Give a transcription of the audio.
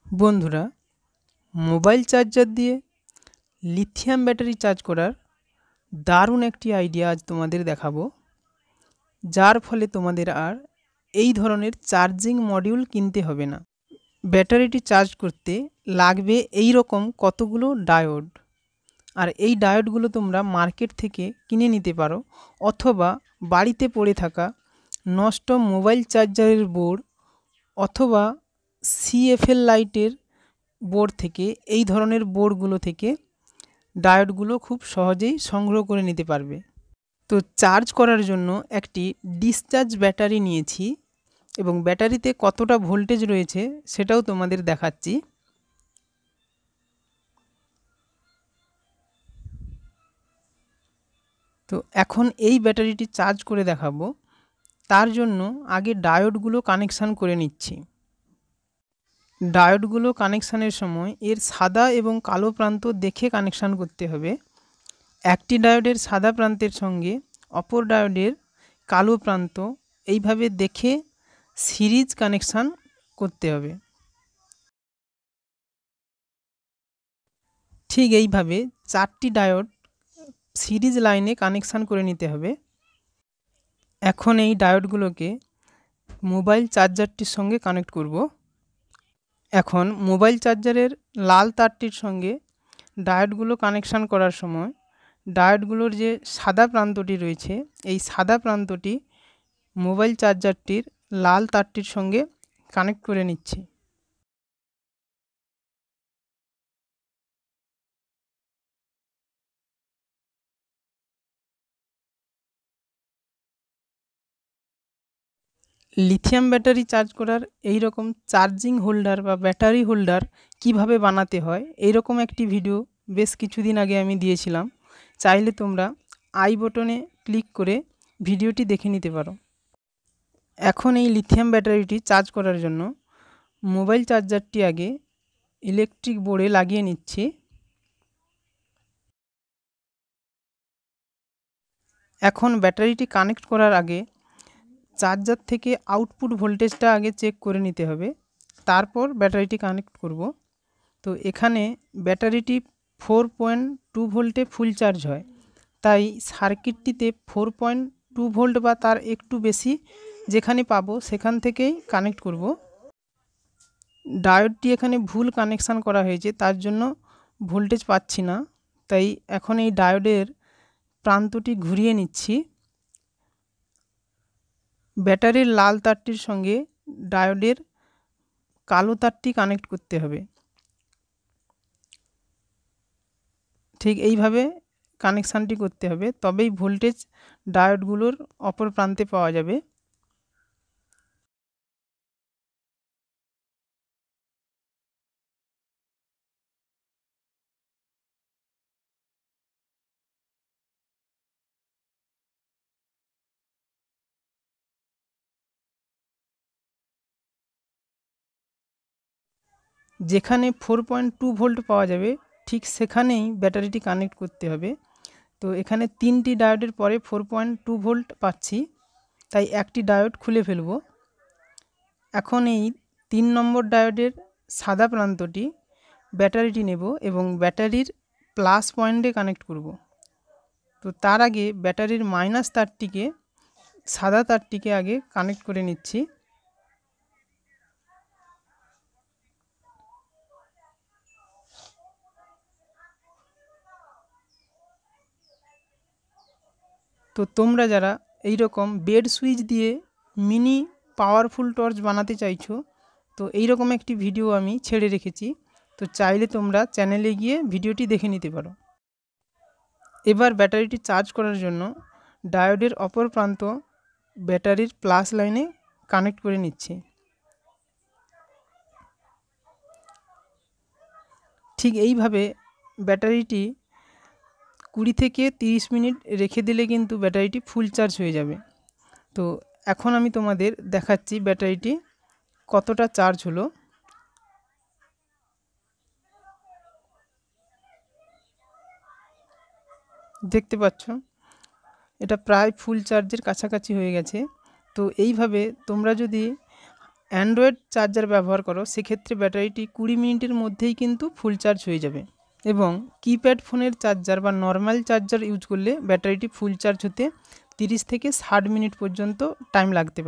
বন্ধুরা, mobile charger দিয়ে lithium battery charge করার দারুণ একটি আইডিয়া আজ তোমাদের দেখাবো, যার ফলে তোমাদের আর এই ধরনের চার্জিং মডিউল কিনতে হবে না। ব্যাটারিটি চার্জ করতে লাগবে এই রকম কতগুলো ডায়োড, আর এই ডায়োডগুলো তোমরা মার্কেট থেকে কিনে নিতে পারো, অথবা বাড়িতে পড়ে থাকা নষ্ট মোবাইল চার্জারের বোর্ড অথবা সিএফএল লাইটের বোর্ড থেকে, এই ধরনের বোর্ডগুলো থেকে ডায়োডগুলো খুব সহজেই সংগ্রহ করে নিতে পারবে। তো চার্জ করার জন্য একটি ডিসচার্জ ব্যাটারি নিয়েছি এবং ব্যাটারিতে কতটা ভোল্টেজ রয়েছে সেটাও তোমাদের দেখাচ্ছি। তো এখন এই ব্যাটারিটি চার্জ করে দেখাবো। তার জন্য আগে ডায়োডগুলো কানেকশান করে নিচ্ছি। ডায়োডগুলো কানেকশানের সময় এর সাদা এবং কালো প্রান্ত দেখে কানেকশান করতে হবে। একটি ডায়োডের সাদা প্রান্তের সঙ্গে অপর ডায়োডের কালো প্রান্ত এইভাবে দেখে সিরিজ কানেকশান করতে হবে। ঠিক এইভাবে 4টি ডায়োড সিরিজ লাইনে কানেকশান করে নিতে হবে। এখন এই ডায়োডগুলোকে মোবাইল চার্জারটির সঙ্গে কানেক্ট করব। এখন মোবাইল চার্জারের লাল তারটির সঙ্গে ডায়োডগুলো কানেকশান করার সময় ডায়োডগুলোর যে সাদা প্রান্তটি রয়েছে, এই সাদা প্রান্তটি মোবাইল চার্জারটির লাল তারটির সঙ্গে কানেক্ট করে নিচ্ছি। লিথিয়াম ব্যাটারি চার্জ করার এই রকম চার্জিং হোল্ডার বা ব্যাটারি হোল্ডার কিভাবে বানাতে হয়, এই রকম একটি ভিডিও বেশ কিছুদিন আগে আমি দিয়েছিলাম। চাইলে তোমরা আই বটনে ক্লিক করে ভিডিওটি দেখে নিতে পারো। এখন এই লিথিয়াম ব্যাটারিটি চার্জ করার জন্য মোবাইল চার্জারটি আগে ইলেকট্রিক বোর্ডে লাগিয়ে নিচ্ছি। এখন ব্যাটারিটি কানেক্ট করার আগে চার্জার থেকে আউটপুট ভোল্টেজটা আগে চেক করে নিতে হবে, তারপর ব্যাটারিটি কানেক্ট করব। তো এখানে ব্যাটারিটি 4.2 ভোল্টে ফুল চার্জ হয়, তাই সার্কিটটিতে 4.2 ভোল্ট বা তার একটু বেশি যেখানে পাবো সেখান থেকেই কানেক্ট করব। ডায়োডটি এখানে ভুল কানেকশান করা হয়েছে, তার জন্য ভোল্টেজ পাচ্ছি না। তাই এখন এই ডায়োডের প্রান্তটি ঘুরিয়ে নিচ্ছি। ব্যাটারির লাল তারটির সঙ্গে ডায়োডের কালো তারটি কানেক্ট করতে হবে। ঠিক এইভাবে কানেকশানটি করতে হবে, তবেই ভোল্টেজ ডায়োডগুলোর অপর প্রান্তে পাওয়া যাবে। যেখানে 4.2 ভোল্ট পাওয়া যাবে ঠিক সেখানেই ব্যাটারিটি কানেক্ট করতে হবে। তো এখানে 3টি ডায়োডের পরে 4.2 ভোল্ট পাচ্ছি, তাই একটি ডায়োড খুলে ফেলব। এখন এই 3 নম্বর ডায়োডের সাদা প্রান্তটি ব্যাটারিটি নেব এবং ব্যাটারির প্লাস পয়েন্টে কানেক্ট করব। তো তার আগে ব্যাটারির মাইনাস তারটিকে সাদা তারটিকে আগে কানেক্ট করে নিচ্ছি। তো তোমরা যারা এই রকম বেড সুইচ দিয়ে মিনি পাওয়ারফুল টর্চ বানাতে চাইছো, তো এই রকম একটি ভিডিও আমি ছেড়ে রেখেছি, তো চাইলে তোমরা চ্যানেলে গিয়ে ভিডিওটি দেখে নিতে পারো। এবার ব্যাটারিটি চার্জ করার জন্য ডায়োডের অপর প্রান্ত ব্যাটারির প্লাস লাইনে কানেক্ট করে নিচ্ছি। ঠিক এইভাবে ব্যাটারিটি 20 থেকে 30 মিনিট রেখে দিলে কিন্তু ব্যাটারিটি ফুল চার্জ হয়ে যাবে। তো এখন আমি তোমাদের দেখাচ্ছি ব্যাটারিটি কতটা চার্জ হলো। দেখতে পাচ্ছ এটা প্রায় ফুল চার্জের কাছাকাছি হয়ে গেছে। তো এইভাবে তোমরা যদি অ্যান্ড্রয়েড চার্জার ব্যবহার করো সেক্ষেত্রে ব্যাটারিটি 20 মিনিটের মধ্যেই কিন্তু ফুল চার্জ হয়ে যাবে, এবং কিপ্যাড ফোনের চার্জার বা নর্মাল চার্জার ইউজ করলে ব্যাটারিটি ফুল চার্জ হতে 30 থেকে 60 মিনিট পর্যন্ত টাইম লাগতে পারে।